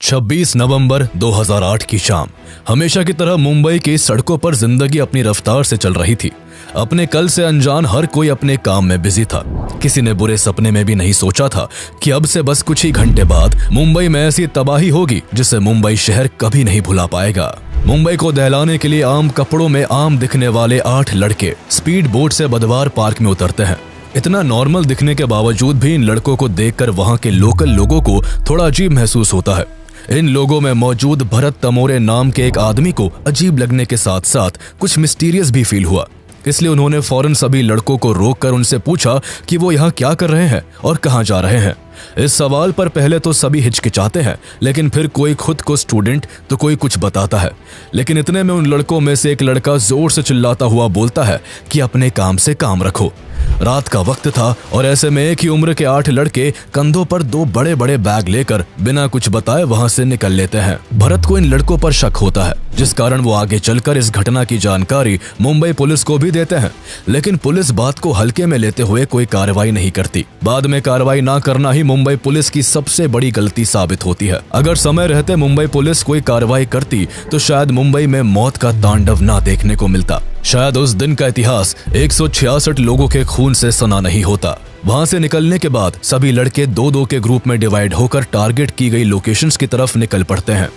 26 नवंबर 2008 की शाम हमेशा की तरह मुंबई की सड़कों पर जिंदगी अपनी रफ्तार से चल रही थी। अपने कल से अनजान हर कोई अपने काम में बिजी था। किसी ने बुरे सपने में भी नहीं सोचा था कि अब से बस कुछ ही घंटे बाद मुंबई में ऐसी तबाही होगी जिसे मुंबई शहर कभी नहीं भुला पाएगा। मुंबई को दहलाने के लिए आम कपड़ों में आम दिखने वाले 8 लड़के स्पीड बोट से बुधवार पार्क में उतरते हैं। इतना नॉर्मल दिखने के बावजूद भी इन लड़कों को देखकर वहां के लोकल लोगों को थोड़ा अजीब महसूस होता है। इन लोगों में मौजूद भरत तमोरे नाम के एक आदमी को अजीब लगने के साथ साथ कुछ मिस्टीरियस भी फील हुआ। इसलिए उन्होंने फौरन सभी लड़कों को रोककर उनसे पूछा कि वो यहाँ क्या कर रहे हैं और कहाँ जा रहे हैं। इस सवाल पर पहले तो सभी हिचकिचाते हैं, लेकिन फिर कोई खुद को स्टूडेंट तो कोई कुछ बताता है। लेकिन इतने में उन लड़कों में से एक लड़का जोर से चिल्लाता हुआ बोलता है कि अपने काम से काम रखो। रात का वक्त था और ऐसे में एक ही उम्र के 8 लड़के कंधों पर 2 बड़े बड़े बैग लेकर बिना कुछ बताए वहां से निकल लेते हैं। भरत को इन लड़कों पर शक होता है, जिस कारण वो आगे चलकर इस घटना की जानकारी मुंबई पुलिस को भी देते हैं। लेकिन पुलिस बात को हल्के में लेते हुए कोई कार्रवाई नहीं करती। बाद में कार्रवाई ना करना ही मुंबई पुलिस की सबसे बड़ी गलती साबित होती है। अगर समय रहते मुंबई पुलिस कोई कार्रवाई करती तो शायद मुंबई में मौत का तांडव ना देखने को मिलता। शायद उस दिन का इतिहास 166 लोगों के खून से सना नहीं होता। वहां से निकलने के बाद सभी लड़के 2-2 के ग्रुप में डिवाइड होकर टारगेट की गई लोकेशंस की तरफ निकल पड़ते हैं।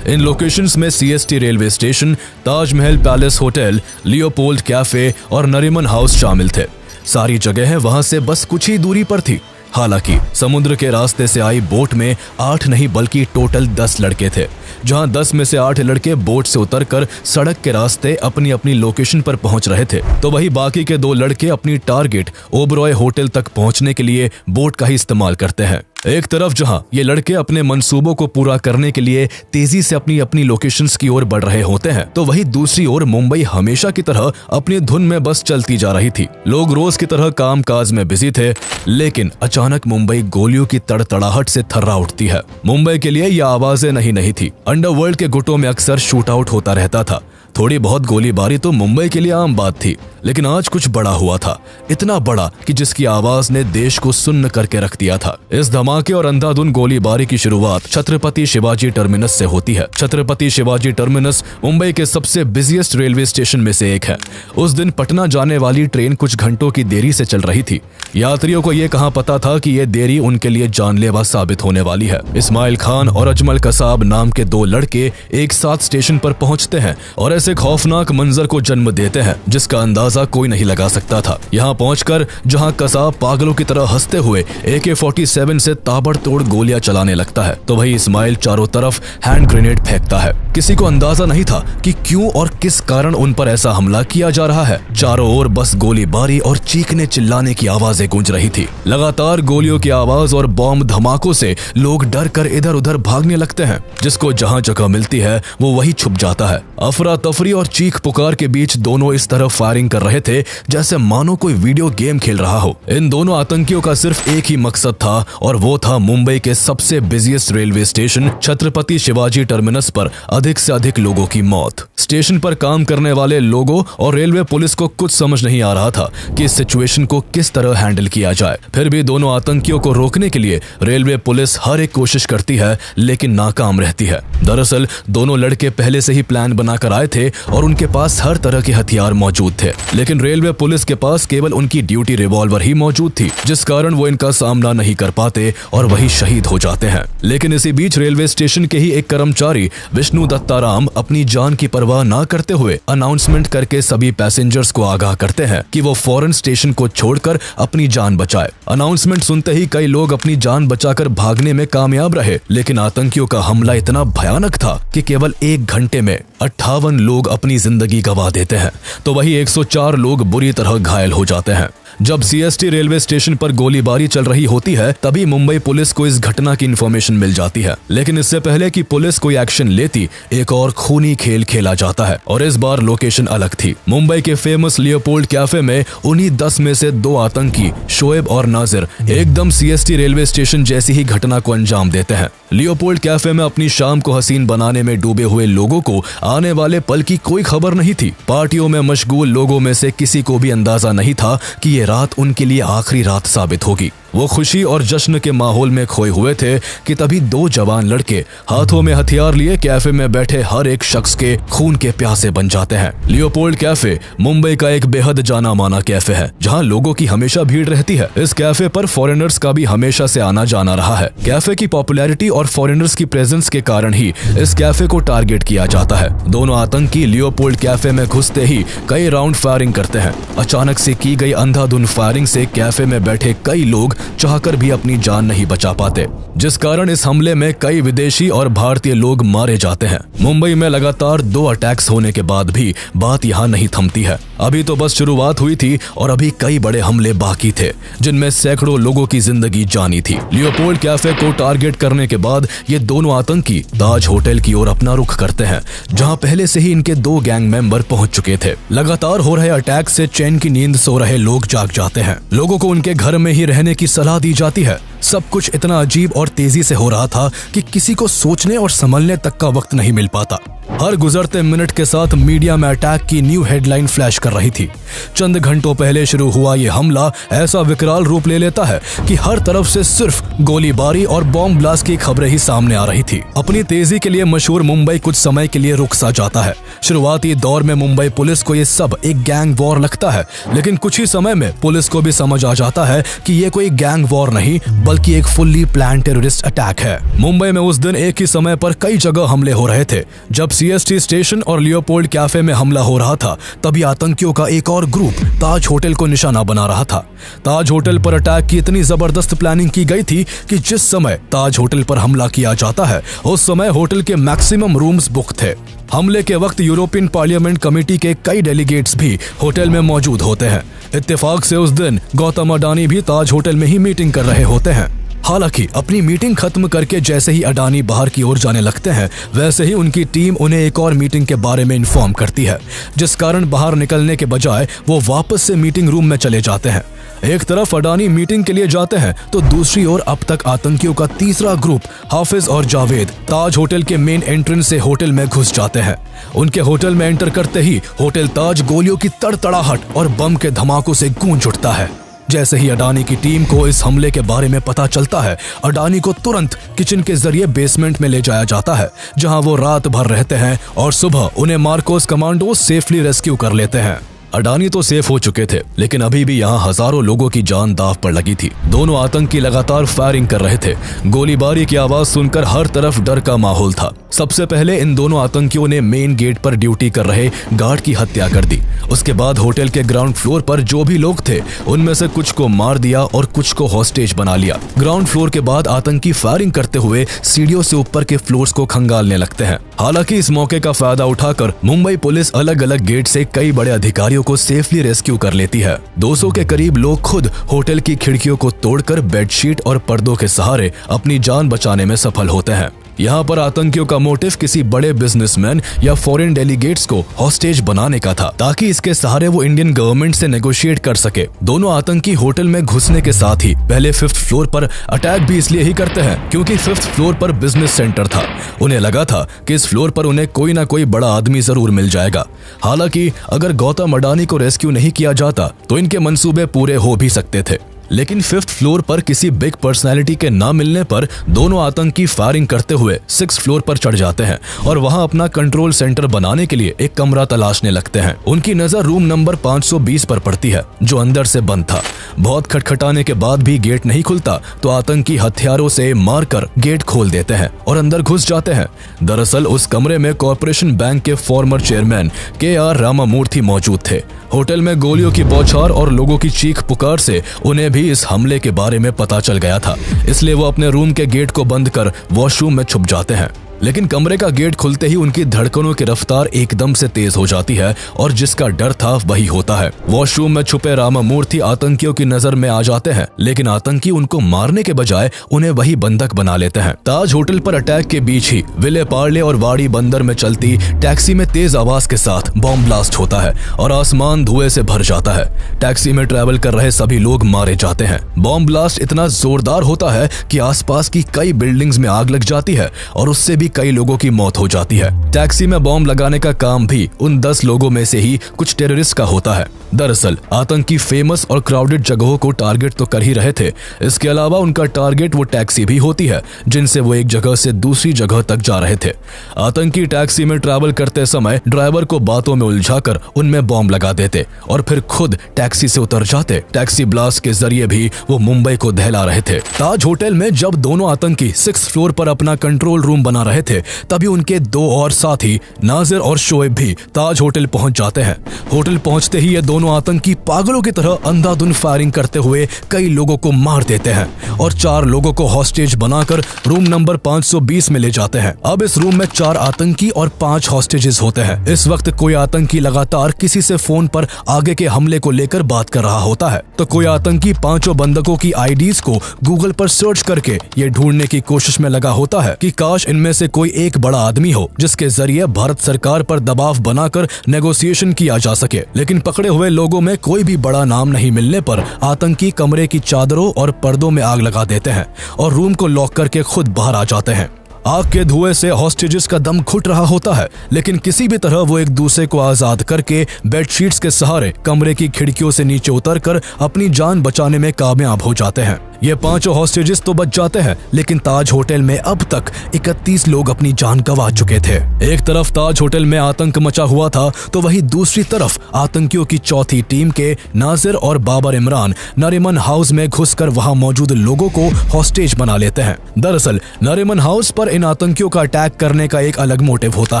इन लोकेशंस में CST railway station, Taj Mahal palace hotel, Leopold cafe और नरीमन हाउस शामिल थे। सारी जगह वहां से बस कुछ ही दूरी पर थी। हालांकि समुद्र के रास्ते से आई बोट में 8 नहीं बल्कि टोटल 10 लड़के थे। जहां 10 में से 8 लड़के बोट से उतरकर सड़क के रास्ते अपनी अपनी लोकेशन पर पहुंच रहे थे, तो वही बाकी के 2 लड़के अपनी टारगेट ओबरॉय होटल तक पहुंचने के लिए बोट का ही इस्तेमाल करते हैं। एक तरफ जहां ये लड़के अपने मंसूबों को पूरा करने के लिए तेजी से अपनी अपनी लोकेशंस की ओर बढ़ रहे होते हैं, तो वही दूसरी ओर मुंबई हमेशा की तरह अपनी धुन में बस चलती जा रही थी। लोग रोज की तरह काम काज में बिजी थे, लेकिन अचानक मुंबई गोलियों की तड़तड़ाहट से थर्रा उठती है। मुंबई के लिए यह आवाजें नहीं थी। अंडरवर्ल्ड के गुटों में अक्सर शूट आउट होता रहता था। थोड़ी बहुत गोलीबारी तो मुंबई के लिए आम बात थी, लेकिन आज कुछ बड़ा हुआ था। इतना बड़ा कि जिसकी आवाज ने देश को सुन्न करके रख दिया था। इस धमाके और अंधाधुन गोलीबारी की शुरुआत छत्रपति शिवाजी टर्मिनस से होती है। छत्रपति शिवाजी टर्मिनस मुंबई के सबसे बिजिएस्ट रेलवे स्टेशन में से एक है। उस दिन पटना जाने वाली ट्रेन कुछ घंटों की देरी से चल रही थी। यात्रियों को यह कहां पता था कि यह देरी उनके लिए जानलेवा साबित होने वाली है। इस्माइल खान और अजमल कसाब नाम के 2 लड़के एक साथ स्टेशन पर पहुंचते हैं और ऐसे खौफनाक मंजर को जन्म देते हैं जिसका अंदाजा कोई नहीं लगा सकता था। यहाँ पहुंचकर जहां कसाब पागलों की तरह हंसते हुए AK-47 से ताबड़तोड़ गोलियां चलाने लगता है, तो वही इस्माइल चारों तरफ हैंड ग्रेनेड फेंकता है। किसी को अंदाजा नहीं था कि क्यों और किस कारण उन पर ऐसा हमला किया जा रहा है। चारों ओर बस गोलीबारी और चीखने चिल्लाने की आवाजें गूंज रही थी। लगातार गोलियों की आवाज और बॉम्ब धमाकों से लोग डर कर इधर उधर भागने लगते हैं। जिसको जहां जगह मिलती है वो वही छुप जाता है। अफरा तफरी और चीख पुकार के बीच दोनों इस तरह फायरिंग कर रहे थे जैसे मानो कोई वीडियो गेम खेल रहा हो। इन दोनों आतंकियों का सिर्फ एक ही मकसद था और वो था मुंबई के सबसे busiest railway station Chhatrapati Shivaji terminus पर अधिक से अधिक लोगों की मौत। स्टेशन पर काम करने वाले लोगों और रेलवे पुलिस को कुछ समझ नहीं आ रहा था कि इस सिचुएशन को किस तरह हैंडल किया जाए। फिर भी दोनों आतंकियों को रोकने के लिए रेलवे पुलिस हर एक कोशिश करती है, लेकिन नाकाम रहती है। दरअसल दोनों लड़के पहले से ही प्लान बनाकर आए थे और उनके पास हर तरह के हथियार मौजूद थे, लेकिन रेलवे पुलिस के पास केवल उनकी ड्यूटी रिवॉल्वर ही मौजूद थी, जिस कारण वो इनका सामना नहीं कर पाते और वही शहीद हो जाते हैं। लेकिन इसी बीच रेलवे स्टेशन के ही एक कर्मचारी विष्णु दत्ताराम अपनी जान की परवाह ना करते हुए अनाउंसमेंट करके सभी पैसेंजर्स को आगाह करते हैं कि वो फौरन स्टेशन को छोड़कर अपनी जान बचाए। अनाउंसमेंट सुनते ही कई लोग अपनी जान बचाकर भागने में कामयाब रहे, लेकिन आतंकियों का हमला इतना भयानक था कि केवल 1 घंटे में 58 लोग अपनी जिंदगी गंवा देते हैं, तो वही 104 लोग बुरी तरह घायल हो जाते हैं। जब सीएसटी रेलवे स्टेशन पर गोलीबारी चल रही होती है, तभी मुंबई पुलिस को इस घटना की इन्फॉर्मेशन मिल जाती है। लेकिन इससे पहले कि पुलिस कोई एक्शन लेती, एक और खूनी खेल खेला जाता है और इस बार लोकेशन अलग थी। मुंबई के फेमस लियोपोल्ड कैफे में उन्हीं 10 में से 2 आतंकी शोएब और नाजिर एकदम सीएसटी रेलवे स्टेशन जैसी ही घटना को अंजाम देते हैं। लियोपोल्ड कैफे में अपनी शाम को हसीन बनाने में डूबे हुए लोगों को आने वाले पल की कोई खबर नहीं थी। पार्टियों में मशगूल लोगों में से किसी को भी अंदाजा नहीं था कि ये रात उनके लिए आखिरी रात साबित होगी। वो खुशी और जश्न के माहौल में खोए हुए थे कि तभी दो जवान लड़के हाथों में हथियार लिए कैफे में बैठे हर एक शख्स के खून के प्यासे बन जाते हैं। लियोपोल्ड कैफे मुंबई का एक बेहद जाना माना कैफे है, जहां लोगों की हमेशा भीड़ रहती है। इस कैफे पर फॉरेनर्स का भी हमेशा से आना जाना रहा है। कैफे की पॉपुलैरिटी और फॉरेनर्स की प्रेजेंस के कारण ही इस कैफे को टारगेट किया जाता है। दोनों आतंकी लियोपोल्ड कैफे में घुसते ही कई राउंड फायरिंग करते हैं। अचानक से की गई अंधाधुंध फायरिंग से कैफे में बैठे कई लोग चाहकर भी अपनी जान नहीं बचा पाते, जिस कारण इस हमले में कई विदेशी और भारतीय लोग मारे जाते हैं। मुंबई में लगातार 2 अटैक्स होने के बाद भी बात यहाँ नहीं थमती है। अभी तो बस शुरुआत हुई थी और अभी कई बड़े हमले बाकी थे, जिनमें सैकड़ों लोगों की जिंदगी जानी थी। लियोपोल्ड कैफे को टारगेट करने के बाद ये दोनों आतंकी ताज होटल की ओर अपना रुख करते हैं, जहां पहले से ही इनके 2 गैंग मेंबर पहुंच चुके थे। लगातार हो रहे अटैक से चैन की नींद सो रहे लोग जाग जाते हैं। लोगों को उनके घर में ही रहने की सलाह दी जाती है। सब कुछ इतना अजीब और तेजी से हो रहा था कि किसी को सोचने और संभलने तक का वक्त नहीं मिल पाता। हर गुजरते मिनट के साथ मीडिया में अटैक की न्यू हेडलाइन फ्लैश कर रही थी। चंद घंटों पहले शुरू हुआ ये हमला ऐसा विकराल रूप ले लेता है कि हर तरफ से सिर्फ गोलीबारी और बॉम्ब ब्लास्ट की खबरें ही सामने आ रही थी। अपनी तेजी के लिए मशहूर मुंबई कुछ समय के लिए रुक सा जाता है। शुरुआती दौर में मुंबई पुलिस को ये सब एक गैंग वॉर लगता है, लेकिन कुछ ही समय में पुलिस को भी समझ आ जाता है कि ये कोई गैंग वॉर नहीं बल्कि एक फुल्ली प्लान टेररिस्ट अटैक है। मुंबई में उस दिन एक ही समय पर कई जगह हमले हो रहे थे। जब सीएसटी स्टेशन और लियोपोल्ड कैफे में हमला हो रहा था, तभी आतंकियों का एक और ग्रुप ताज होटल को निशाना बना रहा था। ताज होटल पर अटैक की इतनी जबरदस्त प्लानिंग की गई थी कि जिस समय ताज होटल पर हमला किया जाता है उस समय होटल के मैक्सिमम रूम्स बुक थे। हमले के वक्त यूरोपियन पार्लियामेंट कमेटी के कई डेलीगेट्स भी होटल में मौजूद होते हैं। इत्तेफाक से उस दिन गौतम अडानी भी ताज होटल में ही मीटिंग कर रहे होते हैं। हालांकि अपनी मीटिंग खत्म करके जैसे ही अडानी बाहर की ओर जाने लगते हैं, वैसे ही उनकी टीम उन्हें एक और मीटिंग के बारे में इन्फॉर्म करती है, जिस कारण बाहर निकलने के बजाय वो वापस से मीटिंग रूम में चले जाते हैं। एक तरफ अडानी मीटिंग के लिए जाते हैं तो दूसरी ओर अब तक आतंकियों का तीसरा ग्रुप हाफिज और जावेद ताज होटल के मेन एंट्रेंस से होटल में घुस जाते हैं। उनके होटल में एंटर करते ही होटल ताज गोलियों की तड़तड़ाहट और बम के धमाकों से गूंज उठता है। जैसे ही अडानी की टीम को इस हमले के बारे में पता चलता है, अडानी को तुरंत किचन के जरिए बेसमेंट में ले जाया जाता है, जहां वो रात भर रहते हैं और सुबह उन्हें मार्कोस कमांडो सेफली रेस्क्यू कर लेते हैं। अडानी तो सेफ हो चुके थे, लेकिन अभी भी यहाँ हजारों लोगों की जान दांव पर लगी थी। दोनों आतंकी लगातार फायरिंग कर रहे थे। गोलीबारी की आवाज सुनकर हर तरफ डर का माहौल था। सबसे पहले इन दोनों आतंकियों ने मेन गेट पर ड्यूटी कर रहे गार्ड की हत्या कर दी। उसके बाद होटल के ग्राउंड फ्लोर पर जो भी लोग थे, उनमें से कुछ को मार दिया और कुछ को हॉस्टेज बना लिया। ग्राउंड फ्लोर के बाद आतंकी फायरिंग करते हुए सीढ़ियों से ऊपर के फ्लोर्स को खंगालने लगते हैं। हालांकि इस मौके का फायदा उठाकर मुंबई पुलिस अलग अलग गेट से कई बड़े अधिकारियों को सेफली रेस्क्यू कर लेती है। 200 के करीब लोग खुद होटल की खिड़कियों को तोड़कर बेडशीट और पर्दों के सहारे अपनी जान बचाने में सफल होते हैं। यहाँ पर आतंकियों का मोटिव किसी बड़े बिजनेसमैन या फॉरेन डेलीगेट्स को हॉस्टेज बनाने का था, ताकि इसके सहारे वो इंडियन गवर्नमेंट से नेगोशिएट कर सके। दोनों आतंकी होटल में घुसने के साथ ही पहले 5th फ्लोर पर अटैक भी इसलिए ही करते हैं क्योंकि 5th फ्लोर पर बिजनेस सेंटर था। उन्हें लगा था कि इस फ्लोर पर उन्हें कोई ना कोई बड़ा आदमी जरूर मिल जाएगा। हालांकि अगर गौतम अडानी को रेस्क्यू नहीं किया जाता तो इनके मंसूबे पूरे हो भी सकते थे। लेकिन 5th फ्लोर पर किसी बिग पर्सनैलिटी के ना मिलने पर दोनों आतंकी फायरिंग करते हुए 6th फ्लोर पर चढ़ जाते हैं और वहां अपना कंट्रोल सेंटर बनाने के लिए एक कमरा तलाशने लगते हैं। उनकी नजर रूम नंबर 520 पर पड़ती है, जो अंदर से बंद था। बहुत खटखटाने के बाद भी गेट नहीं खुलता तो आतंकी हथियारों से मारकर गेट खोल देते हैं और अंदर घुस जाते हैं। दरअसल उस कमरे में कॉर्पोरेशन बैंक के फॉर्मर चेयरमैन KR रामामूर्ति मौजूद थे। होटल में गोलियों की बौछार और लोगों की चीख पुकार से उन्हें भी इस हमले के बारे में पता चल गया था, इसलिए वो अपने रूम के गेट को बंद कर वॉशरूम में छुप जाते हैं। लेकिन कमरे का गेट खुलते ही उनकी धड़कनों की रफ्तार एकदम से तेज हो जाती है और जिसका डर था वही होता है। वॉशरूम में छुपे रामामूर्ति आतंकियों की नजर में आ जाते हैं, लेकिन आतंकी उनको मारने के बजाय उन्हें वही बंधक बना लेते हैं। ताज होटल पर अटैक के बीच ही विले पार्ले और वाड़ी बंदर में चलती टैक्सी में तेज आवाज के साथ बॉम्ब ब्लास्ट होता है और आसमान धुएं से भर जाता है। टैक्सी में ट्रैवल कर रहे सभी लोग मारे जाते हैं। बॉम्ब ब्लास्ट इतना जोरदार होता है कि आसपास की कई बिल्डिंग्स में आग लग जाती है और उससे भी कई लोगों की मौत हो जाती है। टैक्सी में बॉम्ब लगाने का काम भी उन 10 लोगों में से ही कुछ टेररिस्ट का होता है। दरअसल आतंकी फेमस और क्राउडेड जगहों को टारगेट तो कर ही रहे थे, इसके अलावा उनका टारगेट वो टैक्सी भी होती है जिनसे वो एक जगह से दूसरी जगह तक जा रहे थे। आतंकी टैक्सी में ट्रैवल करते समय ड्राइवर को बातों में उलझाकर उनमें बॉम्ब लगा देते और फिर खुद टैक्सी से उतर जाते। टैक्सी ब्लास्ट के जरिए भी वो मुंबई को दहला रहे थे। ताज होटल में जब दोनों आतंकी 6th फ्लोर पर अपना कंट्रोल रूम बना रहे थे, तभी उनके 2 और साथी नाजिर और शोएब भी ताज होटल पहुंच जाते हैं। होटल पहुंचते ही ये दोनों आतंकी पागलों की तरह अंधाधुंध फायरिंग करते हुए कई लोगों को मार देते हैं और 4 लोगों को हॉस्टेज बनाकर रूम नंबर 520 में ले जाते हैं। अब इस रूम में 4 आतंकी और 5 हॉस्टेजेस होते हैं। इस वक्त कोई आतंकी लगातार किसी से फोन पर आगे के हमले को लेकर बात कर रहा होता है, तो कोई आतंकी 5 बंधकों की आईडीज को गूगल पर सर्च करके ये ढूंढने की कोशिश में लगा होता है कि काश इनमें से कोई एक बड़ा आदमी हो जिसके जरिए भारत सरकार पर दबाव बनाकर नेगोशिएशन किया जा सके। लेकिन पकड़े हुए लोगों में कोई भी बड़ा नाम नहीं मिलने पर आतंकी कमरे की चादरों और पर्दों में आग लगा देते हैं और रूम को लॉक करके खुद बाहर आ जाते हैं। आग के धुएं से हॉस्टेजेस का दम घुट रहा होता है, लेकिन किसी भी तरह वो एक दूसरे को आजाद करके बेडशीट्स के सहारे कमरे की खिड़कियों से नीचे उतरकर अपनी जान बचाने में कामयाब हो जाते हैं। ये 5 हॉस्टेजेस तो बच जाते हैं, लेकिन ताज होटल में अब तक 31 लोग अपनी जान गंवा चुके थे। एक तरफ ताज होटल में आतंक मचा हुआ था, तो वहीं दूसरी तरफ आतंकियों की चौथी टीम के नाजिर और बाबर इमरान नरीमन हाउस में घुसकर वहां मौजूद लोगों को हॉस्टेज बना लेते हैं। दरअसल नरीमन हाउस पर इन आतंकियों का अटैक करने का एक अलग मोटिव होता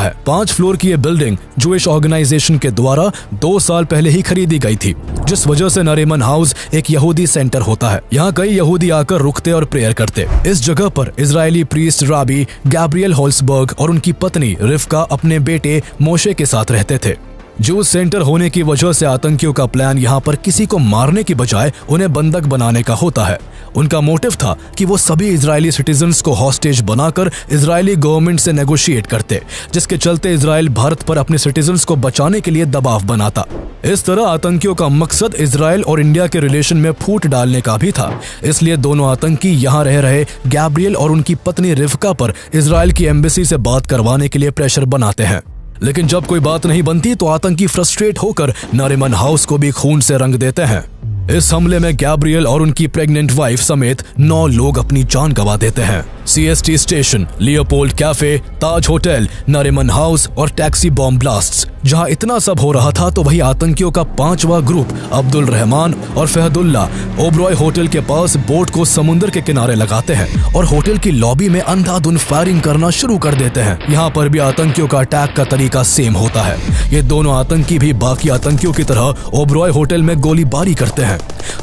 है। 5 फ्लोर की ये बिल्डिंग जूइश ऑर्गेनाइजेशन के द्वारा 2 साल पहले ही खरीदी गई थी, जिस वजह से नरीमन हाउस एक यहूदी सेंटर होता है। यहाँ कई यहूदी आकर रुकते और प्रेयर करते। इस जगह पर इजरायली प्रीस्ट राबी गैब्रियल होल्सबर्ग और उनकी पत्नी रिफ्का अपने बेटे मोशे के साथ रहते थे। जूस सेंटर होने की वजह से आतंकियों का प्लान यहाँ पर किसी को मारने की बजाय उन्हें बंधक बनाने का होता है। उनका मोटिव था कि वो सभी इजरायली सिटीजन्स को हॉस्टेज बनाकर इजरायली गवर्नमेंट से नेगोशिएट करते, जिसके चलते इजराइल भारत पर अपने सिटीजन्स को बचाने के लिए दबाव बनाता। इस तरह आतंकियों का मकसद इजराइल और इंडिया के रिलेशन में फूट डालने का भी था। इसलिए दोनों आतंकी यहाँ रह रहे गैब्रियल और उनकी पत्नी रिफ्का पर इजराइल की एम्बेसी से बात करवाने के लिए प्रेशर बनाते हैं। लेकिन जब कोई बात नहीं बनती तो आतंकी फ्रस्ट्रेट होकर नरीमन हाउस को भी खून से रंग देते हैं। इस हमले में गैब्रियल और उनकी प्रेग्नेंट वाइफ समेत 9 लोग अपनी जान गंवा देते हैं। CST स्टेशन, लियोपोल्ड कैफे, ताज होटल, नरीमन हाउस और टैक्सी बॉम्ब ब्लास्ट्स। जहां इतना सब हो रहा था तो वही आतंकियों का 5वां ग्रुप अब्दुल रहमान और फहदुल्ला ओबरॉय होटल के पास बोट को समुद्र के किनारे लगाते हैं और होटल की लॉबी में अंधाधुंध फायरिंग करना शुरू कर देते हैं। यहाँ पर भी आतंकियों का अटैक का तरीका सेम होता है। ये दोनों आतंकी भी बाकी आतंकियों की तरह ओबरॉय होटल में गोलीबारी करते हैं।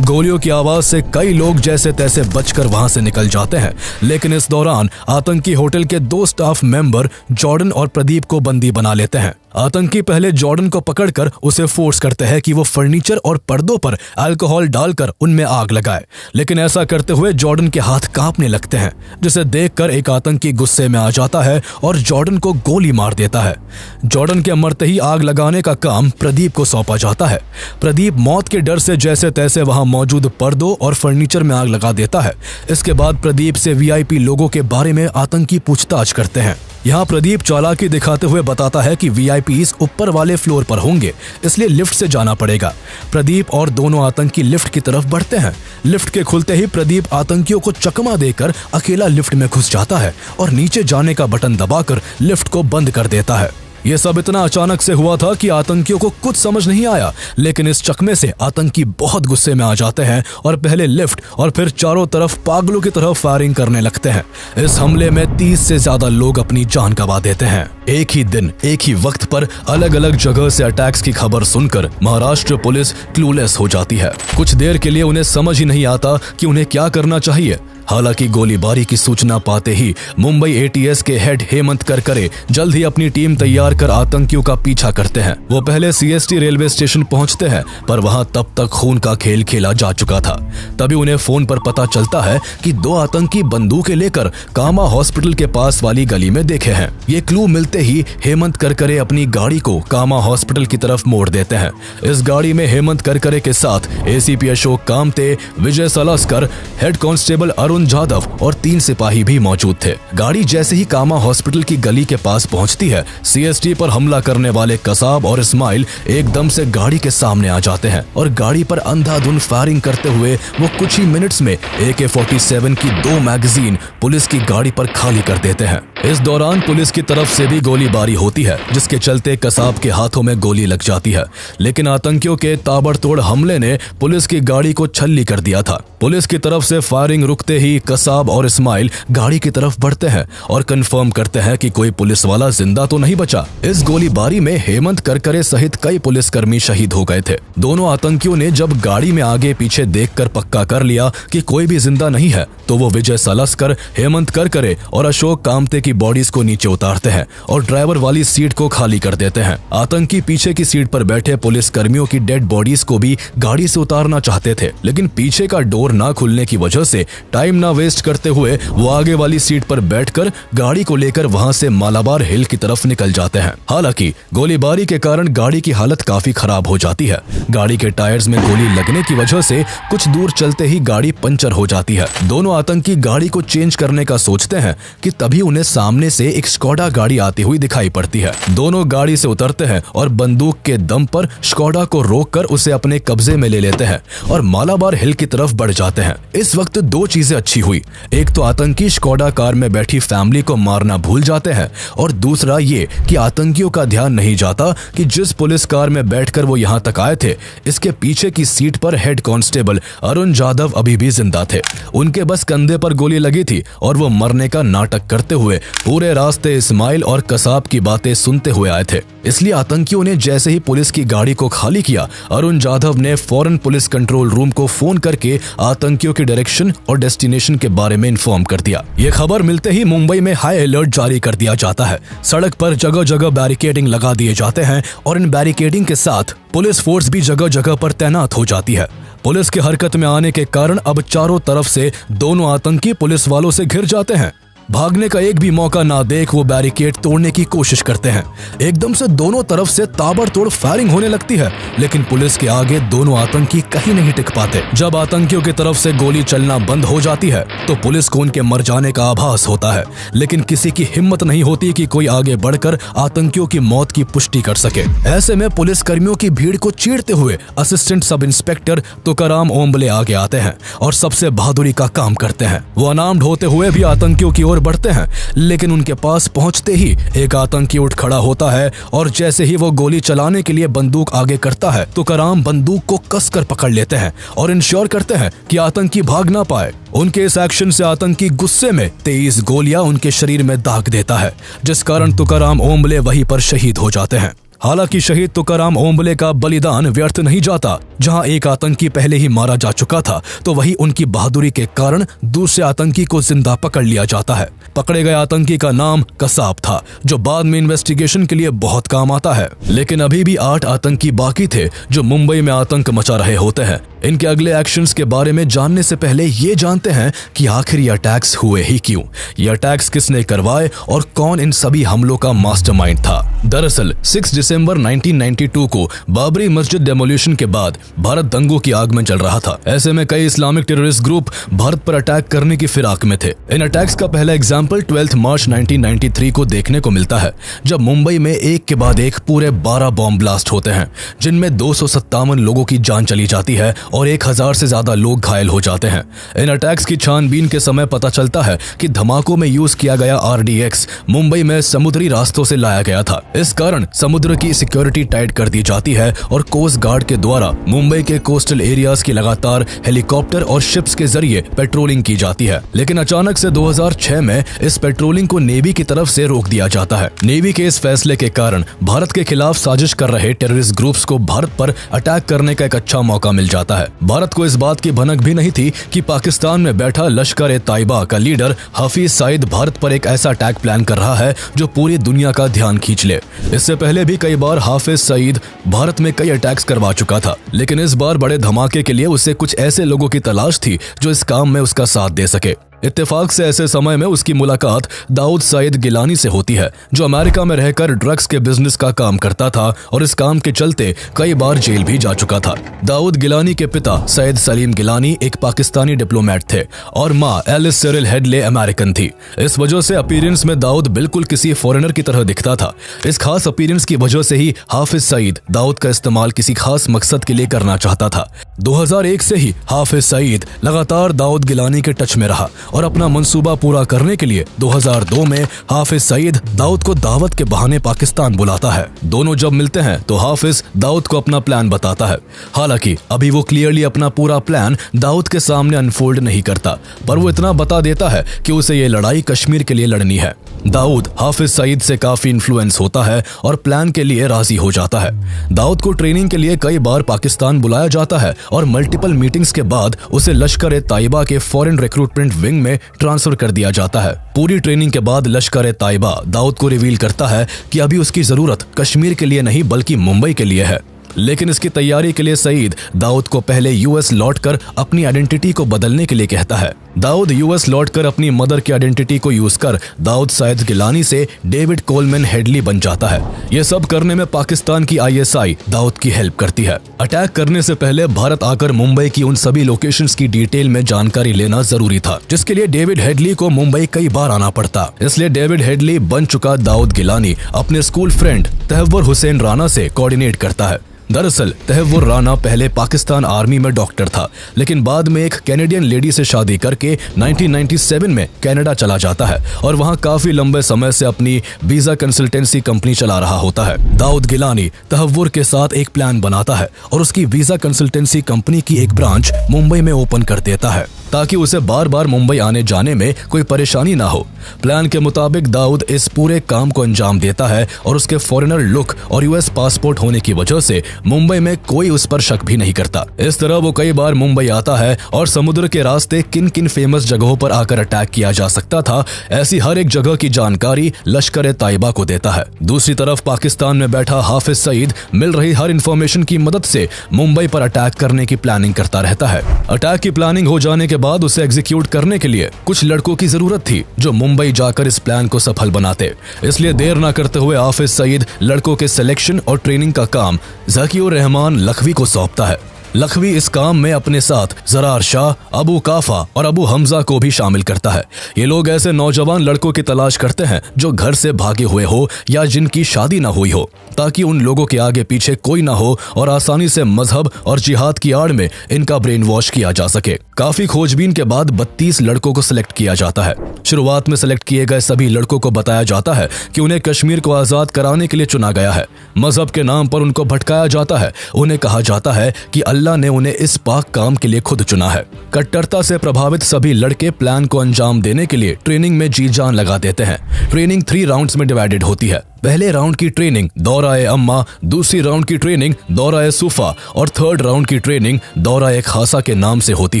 गोलियों की आवाज से कई लोग जैसे तैसे बचकर वहां से निकल जाते हैं, लेकिन इस दौरान आतंकी होटल के 2 स्टाफ मेंबर जॉर्डन और प्रदीप को बंदी बना लेते हैं। आतंकी पहले जॉर्डन को पकड़कर उसे फोर्स करते हैं कि वो फर्नीचर और पर्दों पर अल्कोहल डालकर उनमें आग लगाए, लेकिन ऐसा करते हुए जॉर्डन के हाथ कांपने लगते हैं, जिसे देखकर एक आतंकी गुस्से में आ जाता है और जॉर्डन को गोली मार देता है। जॉर्डन के मरते ही आग लगाने का काम प्रदीप को सौंपा जाता है। प्रदीप मौत के डर से जैसे तैसे वहां मौजूद पर्दों और फर्नीचर में आग लगा देता है। इसके बाद प्रदीप से VIP लोगों के बारे में आतंकी पूछताछ करते हैं। यहाँ प्रदीप चालाकी दिखाते हुए बताता है कि VIPs ऊपर वाले फ्लोर पर होंगे, इसलिए लिफ्ट से जाना पड़ेगा। प्रदीप और दोनों आतंकी लिफ्ट की तरफ बढ़ते हैं। लिफ्ट के खुलते ही प्रदीप आतंकियों को चकमा देकर अकेला लिफ्ट में घुस जाता है और नीचे जाने का बटन दबाकर लिफ्ट को बंद कर देता है। ये सब इतना अचानक से हुआ था कि आतंकियों को कुछ समझ नहीं आया, लेकिन इस चकमे से आतंकी बहुत गुस्से में आ जाते हैं और पहले लिफ्ट और फिर चारों तरफ पागलों की तरह फायरिंग करने लगते हैं। इस हमले में 30 से ज्यादा लोग अपनी जान गंवा देते हैं। एक ही दिन एक ही वक्त पर अलग अलग जगह से अटैक्स की खबर सुनकर महाराष्ट्र पुलिस क्लूलेस हो जाती है। कुछ देर के लिए उन्हें समझ ही नहीं आता कि उन्हें क्या करना चाहिए। हालांकि गोलीबारी की सूचना पाते ही मुंबई ATS के हेड हेमंत करकरे जल्द ही अपनी टीम तैयार कर आतंकियों का पीछा करते हैं। वो पहले CST रेलवे स्टेशन पहुंचते हैं, पर वहां तब तक खून का खेल खेला जा चुका था। तभी उन्हें फोन पर पता चलता है कि 2 आतंकी बंदूकें लेकर कामा हॉस्पिटल के पास वाली गली में देखे हैं। ये क्लू मिलते ही हेमंत करकरे अपनी गाड़ी को कामा हॉस्पिटल की तरफ मोड़ देते हैं। इस गाड़ी में हेमंत करकरे के साथ ACP अशोक कामते, विजय सलास्कर, हेड कांस्टेबल अरुण अरुण जाधव और 3 सिपाही भी मौजूद थे। गाड़ी जैसे ही कामा हॉस्पिटल की गली के पास पहुंचती है, सीएसटी पर हमला करने वाले कसाब और इस्माइल एकदम से गाड़ी के सामने आ जाते हैं और गाड़ी पर अंधाधुंध फायरिंग करते हुए वो कुछ ही मिनट्स में AK-47 की 2 मैगजीन पुलिस की गाड़ी पर खाली कर देते हैं। इस दौरान पुलिस की तरफ से भी गोलीबारी होती है, जिसके चलते कसाब के हाथों में गोली लग जाती है, लेकिन आतंकियों के ताबड़तोड़ हमले ने पुलिस की गाड़ी को छल्ली कर दिया था। पुलिस की तरफ से फायरिंग रुकते ही कसाब और इस्माइल गाड़ी की तरफ बढ़ते हैं और कंफर्म करते हैं कि कोई पुलिस वाला जिंदा तो नहीं बचा। इस गोलीबारी में हेमंत करकरे सहित कई पुलिसकर्मी शहीद हो गए थे। दोनों आतंकियों ने जब गाड़ी में आगे पीछे देखकर पक्का कर लिया कि कोई भी जिंदा नहीं है, तो वो विजय सलस्कर, हेमंत करकरे और अशोक कामते की बॉडीज को नीचे उतारते हैं और ड्राइवर वाली सीट को खाली कर देते हैं। आतंकी पीछे की सीट पर बैठे पुलिस कर्मियों की डेड बॉडीज को भी गाड़ी से उतारना चाहते थे, लेकिन पीछे का डोर ना खुलने की वजह से टाइम ना वेस्ट करते हुए वो आगे वाली सीट पर बैठकर गाड़ी को लेकर वहां से मालाबार हिल की तरफ निकल जाते हैं। हालांकि गोलीबारी के कारण गाड़ी की हालत काफी खराब हो जाती है। गाड़ी के टायर्स में गोली लगने की वजह से कुछ दूर चलते ही गाड़ी पंचर हो जाती है। दोनों आतंकी गाड़ी को चेंज करने का सोचते हैं कि तभी उन्हें सामने से एक स्कोडा गाड़ी आती हुई दिखाई पड़ती है। दोनों गाड़ी से उतरते हैं और बंदूक के दम पर स्कोडा को रोककर उसे अपने कब्जे में ले लेते हैं और मालाबार हिल की तरफ बढ़ जाते हैं। इस वक्त 2 चीजें अच्छी हुई। एक तो आतंकी स्कोडा कार में बैठी फैमिली को मारना भूल जाते हैं और दूसरा ये कि आतंकियों का ध्यान नहीं जाता कि जिस पुलिस कार में बैठकर वो यहाँ तक आए थे, इसके पीछे की सीट पर हेड कांस्टेबल अरुण जाधव अभी भी जिंदा थे। उनके बस कंधे पर गोली लगी थी और वो मरने का नाटक करते हुए पूरे रास्ते इस्माइल और कसाब की बातें सुनते हुए आए थे। इसलिए आतंकियों ने जैसे ही पुलिस की गाड़ी को खाली किया, अरुण जाधव ने फौरन पुलिस कंट्रोल रूम को फोन करके आतंकियों की डायरेक्शन और डेस्टिनेशन के बारे में इन्फॉर्म कर दिया। ये खबर मिलते ही मुंबई में हाई अलर्ट जारी कर दिया जाता है। सड़क पर जगह जगह बैरिकेडिंग लगा दिए जाते हैं और इन बैरिकेडिंग के साथ पुलिस फोर्स भी जगह जगह पर तैनात हो जाती है। पुलिस के हरकत में आने के कारण अब चारों तरफ से दोनों आतंकी पुलिस वालों से घिर जाते हैं। भागने का एक भी मौका ना देख वो बैरिकेड तोड़ने की कोशिश करते हैं। एकदम से दोनों तरफ से ताबड़तोड़ फायरिंग होने लगती है, लेकिन पुलिस के आगे दोनों आतंकी कहीं नहीं टिक पाते। जब आतंकियों की तरफ से गोली चलना बंद हो जाती है तो पुलिस को उनके मर जाने का आभास होता है, लेकिन किसी की हिम्मत नहीं होती कि कोई आगे बढ़कर आतंकियों की मौत की पुष्टि कर सके। ऐसे में पुलिस कर्मियों की भीड़ को चीरते हुए assistant sub inspector Tukaram Omble आगे आते हैं और सबसे बहादुरी का काम करते हैं। वो अनार्म्ड होते हुए भी आतंकियों की ओर बढ़ते हैं, लेकिन उनके पास पहुंचते ही एक आतंकी उठ खड़ा होता है और जैसे ही वो गोली चलाने के लिए बंदूक आगे करता है, तुकाराम बंदूक को कसकर पकड़ लेते हैं और इंश्योर करते हैं कि आतंकी भाग ना पाए। उनके इस एक्शन से आतंकी गुस्से में 23 गोलियां उनके शरीर में दाग देता है, जिस कारण तुकाराम ओम्बले वहीं पर शहीद हो जाते हैं। हालांकि शहीद तुकाराम ओम्बले का बलिदान व्यर्थ नहीं जाता। जहां एक आतंकी पहले ही मारा जा चुका था, तो वहीं उनकी बहादुरी के कारण दूसरे आतंकी को जिंदा पकड़ लिया जाता है। पकड़े गए आतंकी का नाम कसाब था, जो बाद में इन्वेस्टिगेशन के लिए बहुत काम आता है। लेकिन अभी भी 8 आतंकी बाकी थे जो मुंबई में आतंक मचा रहे होते हैं। इनके अगले एक्शंस के बारे में जानने से पहले ये जानते हैं कि आखिर ये अटैक्स हुए ही क्यों, ये अटैक्स किसने करवाए और कौन इन सभी हमलों का मास्टरमाइंड था। दरअसल 6 दिसंबर 1992 को बाबरी मस्जिद डेमोलिशन के बाद भारत दंगों की आग में चल रहा था। ऐसे में कई इस्लामिक टेररिस्ट ग्रुप भारत पर अटैक करने की फिराक में थे। इन अटैक्स का पहला एग्जाम्पल 12 मार्च 1993 को देखने को मिलता है, जब मुंबई में एक के बाद एक पूरे 12 बॉम्ब ब्लास्ट होते हैं, जिनमें 257 लोगों की जान चली जाती है और 1000 से ज्यादा लोग घायल हो जाते हैं। इन अटैक्स की छानबीन के समय पता चलता है कि धमाकों में यूज किया गया RDX मुंबई में समुद्री रास्तों से लाया गया था। इस कारण समुद्र की सिक्योरिटी टाइट कर दी जाती है और कोस्ट गार्ड के द्वारा मुंबई के कोस्टल एरियाज की लगातार हेलीकॉप्टर और शिप्स के जरिए पेट्रोलिंग की जाती है। लेकिन अचानक से 2006 में इस पेट्रोलिंग को नेवी की तरफ से रोक दिया जाता है। नेवी के इस फैसले के कारण भारत के खिलाफ साजिश कर रहे टेररिस्ट ग्रुप्स को भारत पर अटैक करने का एक अच्छा मौका मिल जाता है। भारत को इस बात की भनक भी नहीं थी कि पाकिस्तान में बैठा लश्कर-ए-तैयबा का लीडर हफीज सईद भारत पर एक ऐसा अटैक प्लान कर रहा है जो पूरी दुनिया का ध्यान खींच ले। इससे पहले भी कई बार हाफिज सईद भारत में कई अटैक्स करवा चुका था, लेकिन इस बार बड़े धमाके के लिए उसे कुछ ऐसे लोगों की तलाश थी जो इस काम में उसका साथ दे सके। इत्तेफाक से ऐसे समय में उसकी मुलाकात दाऊद सईद गिलानी से होती है, जो अमेरिका में रहकर ड्रग्स के बिजनेस का काम करता था और इस काम के चलते कई बार जेल भी जा चुका था। दाऊद गिलानी के पिता सैयद सलीम गिलानी एक पाकिस्तानी डिप्लोमेट थे और माँ एलिस सिरिल हेडले अमेरिकन थी। इस वजह से अपीयरेंस में दाऊद बिल्कुल किसी फॉरेनर की तरह दिखता था। इस खास अपीयरेंस की वजह से ही हाफिज सईद दाऊद का इस्तेमाल किसी खास मकसद के लिए करना चाहता था। 2001 से ही हाफिज सईद लगातार दाऊद गिलानी के टच में रहा और अपना मंसूबा पूरा करने के लिए 2002 में हाफिज सईद दाऊद को दावत के बहाने पाकिस्तान बुलाता है। दोनों जब मिलते हैं तो हाफिज दाऊद को अपना प्लान बताता है। हालांकि अभी वो क्लियरली अपना पूरा प्लान दाऊद के सामने अनफोल्ड नहीं करता, पर वो इतना बता देता है कि उसे ये लड़ाई कश्मीर के लिए लड़नी है। दाऊद हाफिज सईद से काफी इन्फ्लुएंस होता है और प्लान के लिए राजी हो जाता है। दाऊद को ट्रेनिंग के लिए कई बार पाकिस्तान बुलाया जाता है और मल्टीपल मीटिंग्स के बाद उसे लश्कर-ए-ताइबा के फॉरेन रिक्रूटमेंट विंग में ट्रांसफर कर दिया जाता है। पूरी ट्रेनिंग के बाद लश्कर-ए-ताइबा दाऊद को रिवील करता है कि अभी उसकी जरूरत कश्मीर के लिए नहीं बल्कि मुंबई के लिए है। लेकिन इसकी तैयारी के लिए सईद दाऊद को पहले यूएस लौटकर अपनी आइडेंटिटी को बदलने के लिए कहता है। दाऊद यूएस लौटकर अपनी मदर की आइडेंटिटी को यूज कर दाऊद सईद गिलानी से डेविड कोलमैन हेडली बन जाता है। यह सब करने में पाकिस्तान की आईएसआई दाऊद की हेल्प करती है। अटैक करने से पहले भारत आकर मुंबई की उन सभी लोकेशंस की डिटेल में जानकारी लेना जरूरी था, जिसके लिए डेविड हेडली को मुंबई कई बार आना पड़ता। इसलिए डेविड हेडली बन चुका दाऊद गिलानी अपने स्कूल फ्रेंड तहव्वुर हुसैन राना से कोऑर्डिनेट करता है। दरअसल तहव्वुर राना पहले पाकिस्तान आर्मी में डॉक्टर था, लेकिन बाद में एक कैनेडियन लेडी से शादी करके 1997 में कनाडा चला जाता है और वहां काफी लंबे समय से अपनी वीजा कंसल्टेंसी कंपनी चला रहा होता है। दाऊद गिलानी तहव्वुर के साथ एक प्लान बनाता है और उसकी वीजा कंसल्टेंसी कंपनी की एक ब्रांच मुंबई में ओपन कर देता है ताकि उसे बार बार मुंबई आने जाने में कोई परेशानी ना हो। प्लान के मुताबिक दाऊद इस पूरे काम को अंजाम देता है और उसके फॉरेनर लुक और यूएस पासपोर्ट होने की वजह से मुंबई में कोई उस पर शक भी नहीं करता। इस तरह वो कई बार मुंबई आता है और समुद्र के रास्ते किन किन फेमस जगहों पर आकर अटैक किया जा सकता था, ऐसी हर एक जगह की जानकारी लश्कर-ए-ताइबा को देता है। दूसरी तरफ पाकिस्तान में बैठा हाफिज सईद मिल रही हर इंफॉर्मेशन की मदद से मुंबई पर अटैक करने की प्लानिंग करता रहता है। अटैक की प्लानिंग हो जाने के बाद उसे एग्जीक्यूट करने के लिए कुछ लड़कों की जरूरत थी जो मुंबई जाकर इस प्लान को सफल बनाते। इसलिए देर न करते हुए हाफिज सईद लड़कों के सिलेक्शन और ट्रेनिंग का काम ज़कीउर रहमान लखवी को सौंपता है। लखवी इस काम में अपने साथ जरार शाह, अबू काफा और अबू हमजा को भी शामिल करता है। ये लोग ऐसे नौजवान लड़कों की तलाश करते हैं जो घर से भागे हुए हो या जिनकी शादी ना हुई हो, ताकि उन लोगों के आगे पीछे कोई ना हो और आसानी से मजहब और जिहाद की आड़ में इनका ब्रेन वॉश किया जा सके। काफी खोजबीन के बाद 32 लड़कों को सिलेक्ट किया जाता है। शुरुआत में सिलेक्ट किए गए सभी लड़कों को बताया जाता है कि उन्हें कश्मीर को आजाद कराने के लिए चुना गया है। मजहब के नाम पर उनको भटकाया जाता है। उन्हें कहा जाता है कि अल्लाह ने उन्हें इस पाक काम के लिए खुद चुना है। कट्टरता से प्रभावित सभी लड़के प्लान को अंजाम देने के लिए ट्रेनिंग में जी जान लगा देते हैं। ट्रेनिंग 3 राउंड्स में डिवाइडेड होती है। पहले राउंड की ट्रेनिंग दौरा-ए-अम्मा, दूसरी राउंड की ट्रेनिंग दौरा-ए-सुफा और थर्ड राउंड की ट्रेनिंग दौरा-ए-खासा के नाम से होती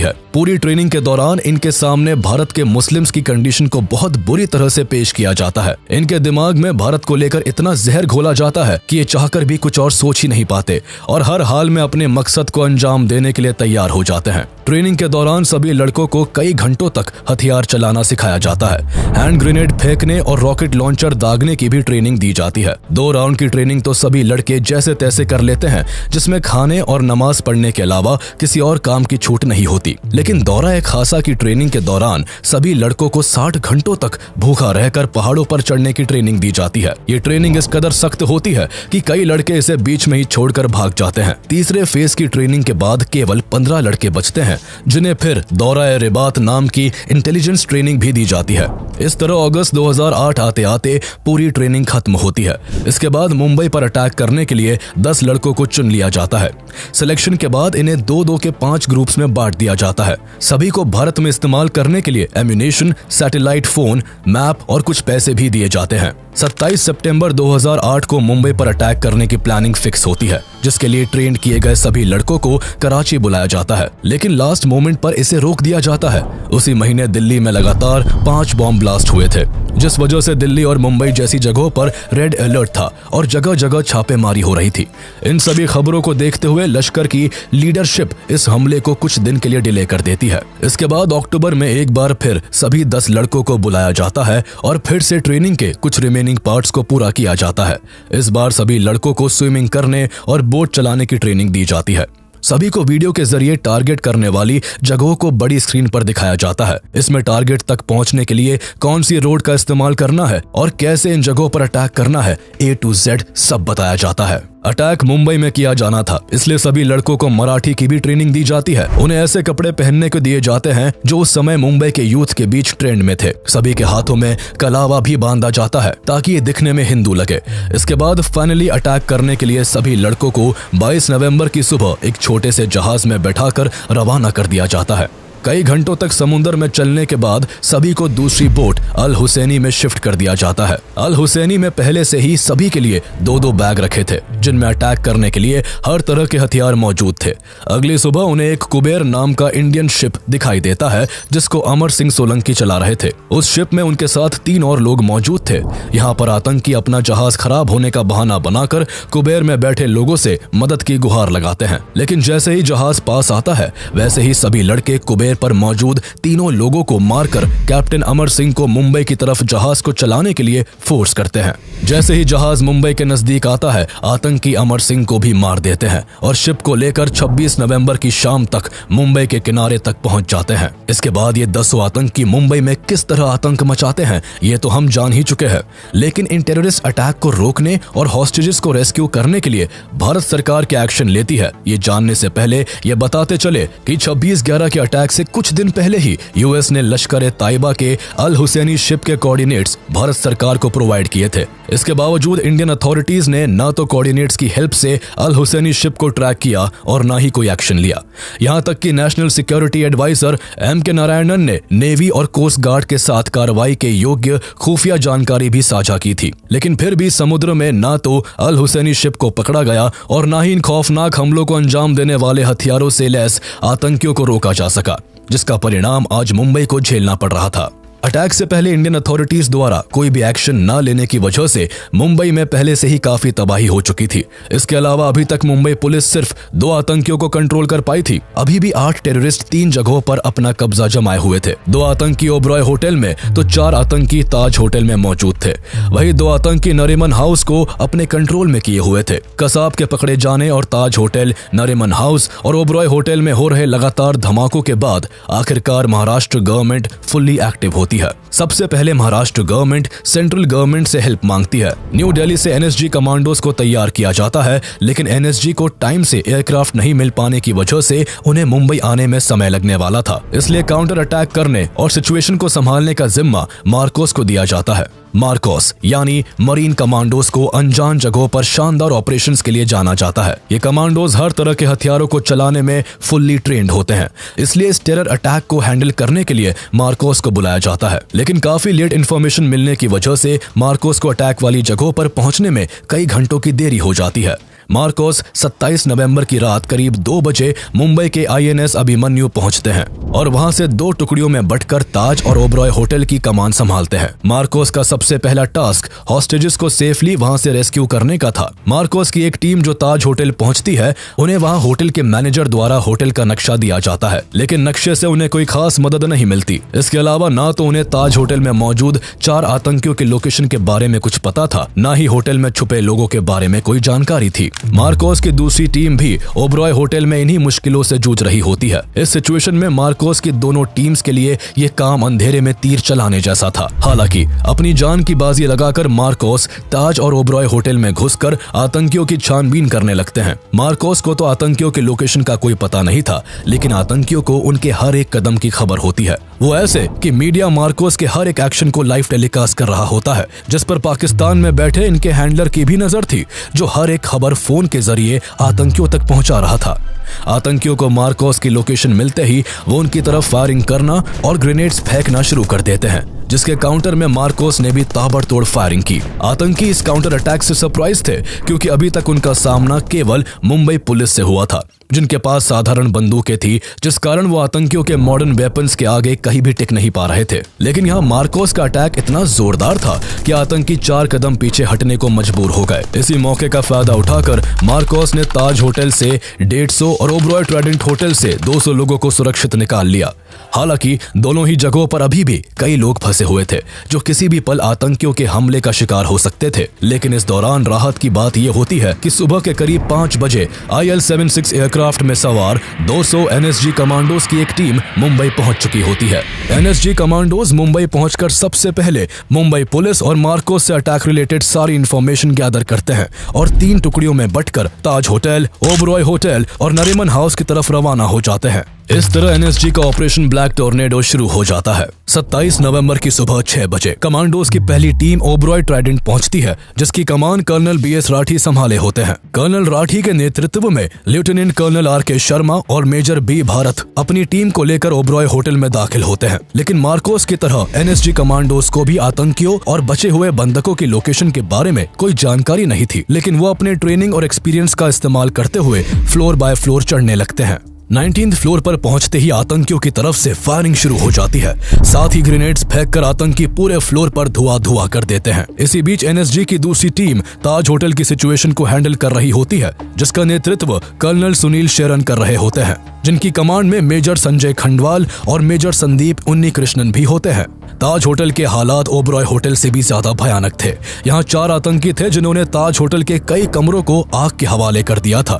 है। पूरी ट्रेनिंग के दौरान इनके सामने भारत के मुस्लिम्स की कंडीशन को बहुत बुरी तरह से पेश किया जाता है। इनके दिमाग में भारत को लेकर इतना जहर घोला जाता है कि ये चाहकर भी कुछ और सोच ही नहीं पाते और हर हाल में अपने मकसद को अंजाम देने के लिए तैयार हो जाते हैं। ट्रेनिंग के दौरान सभी लड़कों को कई घंटों तक हथियार चलाना सिखाया जाता है। हैंड ग्रेनेड फेंकने और रॉकेट लॉन्चर दागने की भी ट्रेनिंग दी जाती है। 2 राउंड की ट्रेनिंग तो सभी लड़के जैसे तैसे कर लेते हैं, जिसमें खाने और नमाज पढ़ने के अलावा किसी और काम की छूट नहीं होती। लेकिन दौरा-ए-खासा की ट्रेनिंग के दौरान सभी लड़कों को 60 घंटों तक भूखा रहकर पहाड़ों पर चढ़ने की ट्रेनिंग दी जाती है। ये ट्रेनिंग इस कदर सख्त होती है कि कई लड़के इसे बीच में ही छोड़कर भाग जाते हैं। तीसरे फेज की ट्रेनिंग के बाद केवल 15 लड़के बचते हैं, जिन्हें फिर दौरा-ए-रिबात नाम की इंटेलिजेंस ट्रेनिंग भी दी जाती है। इस तरह अगस्त 2008 आते आते पूरी ट्रेनिंग खत्म होती है। इसके बाद मुंबई पर अटैक करने के लिए 10 लड़कों को चुन लिया जाता है। सिलेक्शन के बाद इन्हें 2-2 के 5 ग्रुप्स में बांट दिया जाता है। सभी को भारत में इस्तेमाल करने के लिए एम्यूनेशन, सैटेलाइट फोन, मैप और कुछ पैसे भी दिए जाते हैं। 27 सितंबर 2008 को मुंबई पर अटैक करने की प्लानिंग फिक्स होती है, जिसके लिए ट्रेन किए गए सभी लड़कों को कराची बुलाया जाता है। लेकिन लास्ट मोमेंट पर इसे रोक दिया जाता है। उसी महीने दिल्ली में लगातार 5 बॉम्ब ब्लास्ट हुए थे, जिस वजह से दिल्ली और मुंबई जैसी जगहों पर रेड अलर्ट था और जगह जगह छापेमारी हो रही थी। इन सभी खबरों को देखते हुए लश्कर की लीडरशिप इस हमले को कुछ दिन के लिए डिले कर देती है। इसके बाद अक्टूबर में एक बार फिर सभी 10 लड़कों को बुलाया जाता है और फिर से ट्रेनिंग के कुछ रिमेनिंग पार्ट्स को पूरा किया जाता है। इस बार सभी लड़कों को स्विमिंग करने और बोट चलाने की ट्रेनिंग दी जाती है। सभी को वीडियो के जरिए टारगेट करने वाली जगहों को बड़ी स्क्रीन पर दिखाया जाता है। इसमें टारगेट तक पहुंचने के लिए कौन सी रोड का इस्तेमाल करना है और कैसे इन जगहों पर अटैक करना है, A to Z सब बताया जाता है। अटैक मुंबई में किया जाना था, इसलिए सभी लड़कों को मराठी की भी ट्रेनिंग दी जाती है। उन्हें ऐसे कपड़े पहनने को दिए जाते हैं जो उस समय मुंबई के यूथ के बीच ट्रेंड में थे। सभी के हाथों में कलावा भी बांधा जाता है ताकि ये दिखने में हिंदू लगे। इसके बाद फाइनली अटैक करने के लिए सभी लड़कों को 22 नवंबर की सुबह एक छोटे से जहाज में बैठाकर रवाना कर दिया जाता है। कई घंटों तक समुद्र में चलने के बाद सभी को दूसरी बोट अल हुसैनी में शिफ्ट कर दिया जाता है। अल हुसैनी में पहले से ही सभी के लिए 2-2 बैग रखे थे जिनमें अटैक करने के लिए हर तरह के हथियार मौजूद थे। अगली सुबह उन्हें एक कुबेर नाम का इंडियन शिप दिखाई देता है जिसको अमर सिंह सोलंकी चला रहे थे। उस शिप में उनके साथ 3 और लोग मौजूद थे। यहाँ पर आतंकी अपना जहाज खराब होने का बहाना बनाकर कुबेर में बैठे लोगों से मदद की गुहार लगाते हैं, लेकिन जैसे ही जहाज पास आता है वैसे ही सभी लड़के कुबेर पर मौजूद तीनों लोगों को मारकर कैप्टन अमर सिंह को मुंबई की तरफ जहाज को चलाने के लिए फोर्स करते हैं। जैसे ही जहाज मुंबई के नजदीक आता है आतंकी अमर सिंह को भी मार देते हैं और शिप को लेकर 26 नवंबर की शाम तक मुंबई के किनारे तक पहुंच जाते हैं। इसके बाद ये 10 आतंकी मुंबई में किस तरह आतंक मचाते हैं ये तो हम जान ही चुके हैं, लेकिन इन टेररिस्ट अटैक को रोकने और हॉस्टेजेस को रेस्क्यू करने के लिए भारत सरकार क्या एक्शन लेती है ये जानने से पहले ये बताते चले कि 26/11 के अटैक से कुछ दिन पहले ही यूएस ने लश्कर ताइबा के अल हुसैनी शिप के कोऑर्डिनेट्स भारत सरकार को प्रोवाइड किए थे। इसके बावजूद इंडियन अथॉरिटीज ने न तो कोऑर्डिनेट्स की हेल्प से अल हुसैनी शिप को ट्रैक किया और न ही कोई एक्शन लिया। यहां तक कि national security adviser M.K. Narayanan ने नेवी और कोस्ट गार्ड के साथ कार्रवाई के योग्य खुफिया जानकारी भी साझा की थी, लेकिन फिर भी समुद्र में न तो अल हुसैनी शिप को पकड़ा गया और न ही इन खौफनाक हमलों को अंजाम देने वाले हथियारों से लैस आतंकियों को रोका जा सका, जिसका परिणाम आज मुंबई को झेलना पड़ रहा था। अटैक से पहले इंडियन अथॉरिटीज द्वारा कोई भी एक्शन न लेने की वजह से मुंबई में पहले से ही काफी तबाही हो चुकी थी। इसके अलावा अभी तक मुंबई पुलिस सिर्फ 2 आतंकियों को कंट्रोल कर पाई थी। अभी भी 8 टेररिस्ट 3 जगहों पर अपना कब्जा जमाए हुए थे। 2 आतंकी ओबरॉय होटल में तो 4 आतंकी ताज होटल में मौजूद थे। वही 2 आतंकी नरीमन हाउस को अपने कंट्रोल में किए हुए थे। कसाब के पकड़े जाने और ताज होटल, नरीमन हाउस और ओबरॉय होटल में हो रहे लगातार धमाकों के बाद आखिरकार महाराष्ट्र गवर्नमेंट फुल्ली एक्टिव होती है। सबसे पहले महाराष्ट्र गवर्नमेंट सेंट्रल गवर्नमेंट से हेल्प मांगती है। न्यू दिल्ली से NSG कमांडोज को तैयार किया जाता है, लेकिन NSG को टाइम से एयरक्राफ्ट नहीं मिल पाने की वजह से उन्हें मुंबई आने में समय लगने वाला था। इसलिए काउंटर अटैक करने और सिचुएशन को संभालने का जिम्मा मार्कोस को दिया जाता है। मार्कोस यानी मरीन कमांडोज को अनजान जगहों पर शानदार ऑपरेशंस के लिए जाना जाता है। ये कमांडोज हर तरह के हथियारों को चलाने में फुल्ली ट्रेंड होते हैं, इसलिए इस टेरर अटैक को हैंडल करने के लिए मार्कोस को बुलाया जाता है। लेकिन काफी लेट इन्फॉर्मेशन मिलने की वजह से मार्कोस को अटैक वाली जगहों पर पहुंचने में कई घंटों की देरी हो जाती है। मार्कोस 27 नवंबर की रात करीब 2 बजे मुंबई के INS अभिमन्यु पहुंचते हैं और वहां से 2 टुकड़ियों में बंटकर ताज और ओबरॉय होटल की कमान संभालते हैं। मार्कोस का सबसे पहला टास्क हॉस्टेजेस को सेफली वहां से रेस्क्यू करने का था। मार्कोस की एक टीम जो ताज होटल पहुंचती है, उन्हें वहां होटल के मैनेजर द्वारा होटल का नक्शा दिया जाता है, लेकिन नक्शे से उन्हें कोई खास मदद नहीं मिलती। इसके अलावा ना तो उन्हें ताज होटल में मौजूद 4 आतंकियों के लोकेशन के बारे में कुछ पता था, ना ही होटल में छुपे लोगों के बारे में कोई जानकारी थी। मार्कोस की दूसरी टीम भी ओबरॉय होटल में इन्हीं मुश्किलों से जूझ रही होती है। इस सिचुएशन में मार्कोस की दोनों टीम्स के लिए ये काम अंधेरे में तीर चलाने जैसा था। हालांकि अपनी जान की बाजी लगाकर मार्कोस ताज और ओबरॉय होटल में घुसकर आतंकियों की छानबीन करने लगते हैं। मार्कोस को तो आतंकियों के लोकेशन का कोई पता नहीं था, लेकिन आतंकियों को उनके हर एक कदम की खबर होती है। वो ऐसे कि मीडिया मार्कोस के हर एक एक्शन को लाइव टेलीकास्ट कर रहा होता है, जिस पर पाकिस्तान में बैठे इनके हैंडलर की भी नजर थी, जो हर एक खबर फोन के जरिए आतंकियों तक पहुंचा रहा था। आतंकियों को मार्कोस की लोकेशन मिलते ही वो उनकी तरफ फायरिंग करना और ग्रेनेड्स फेंकना शुरू कर देते हैं। जिसके काउंटर में मार्कोस ने भी ताबड़तोड़ फायरिंग की। आतंकी इस काउंटर अटैक से सरप्राइज थे क्योंकि अभी तक उनका सामना केवल मुंबई पुलिस से हुआ था, जिनके पास साधारण बंदूकें थी, जिस कारण वो आतंकियों के मॉडर्न वेपन्स के आगे कहीं भी टिक नहीं पा रहे थे। लेकिन यहाँ मार्कोस का अटैक इतना जोरदार था कि आतंकी 4 कदम पीछे हटने को मजबूर हो गए। इसी मौके का फायदा उठाकर मार्कोस ने ताज होटल से 150 और ओबरॉय ट्राइडेंट होटल से 200 लोगों को सुरक्षित निकाल लिया। हालांकि दोनों ही जगहों पर अभी भी कई लोग फंसे हुए थे जो किसी भी पल आतंकियों के हमले का शिकार हो सकते थे। लेकिन इस दौरान राहत की बात यह होती है कि सुबह के करीब 5 बजे IL-76 एयरक्राफ्ट में सवार 200 NSG कमांडोज की एक टीम मुंबई पहुंच चुकी होती है। NSG कमांडोज मुंबई पहुंचकर सबसे पहले मुंबई पुलिस और मार्कोस से अटैक रिलेटेड सारी इंफॉर्मेशन गैदर करते हैं और 3 टुकड़ियों में बंटकर ताज होटल, ओबरॉय होटल और नरीमन हाउस की तरफ रवाना हो जाते हैं। इस तरह NSG का ऑपरेशन ब्लैक टोर्नेडो शुरू हो जाता है। 27 नवंबर की सुबह 6 बजे कमांडोज की पहली टीम ओबरॉय ट्राइडेंट पहुंचती है, जिसकी कमान कर्नल BS राठी संभाले होते हैं। कर्नल राठी के नेतृत्व में लेफ्टिनेंट कर्नल RK शर्मा और मेजर B भारत अपनी टीम को लेकर ओबरॉय होटल में दाखिल होते हैं। लेकिन मार्कोस की तरह NSG कमांडोज को भी आतंकियों और बचे हुए बंधकों की लोकेशन के बारे में कोई जानकारी नहीं थी, लेकिन वो अपने ट्रेनिंग और एक्सपीरियंस का इस्तेमाल करते हुए फ्लोर बाय फ्लोर चढ़ने लगते हैं। 19th फ्लोर पर पहुंचते ही आतंकियों की तरफ से फायरिंग शुरू हो जाती है। साथ ही ग्रेनेड्स फेंककर आतंकी पूरे फ्लोर पर धुआं कर देते हैं। इसी बीच NSG की दूसरी टीम ताज होटल की सिचुएशन को हैंडल कर रही होती है, जिसका नेतृत्व कर्नल सुनील शेरन कर रहे होते हैं, जिनकी कमांड में मेजर संजय खंडवाल और मेजर संदीप उन्नीकृष्णन भी होते हैं। ताज होटल के हालात ओबरॉय होटल से भी ज्यादा भयानक थे। यहाँ 4 आतंकी थे जिन्होंने ताज होटल के कई कमरों को आग के हवाले कर दिया था।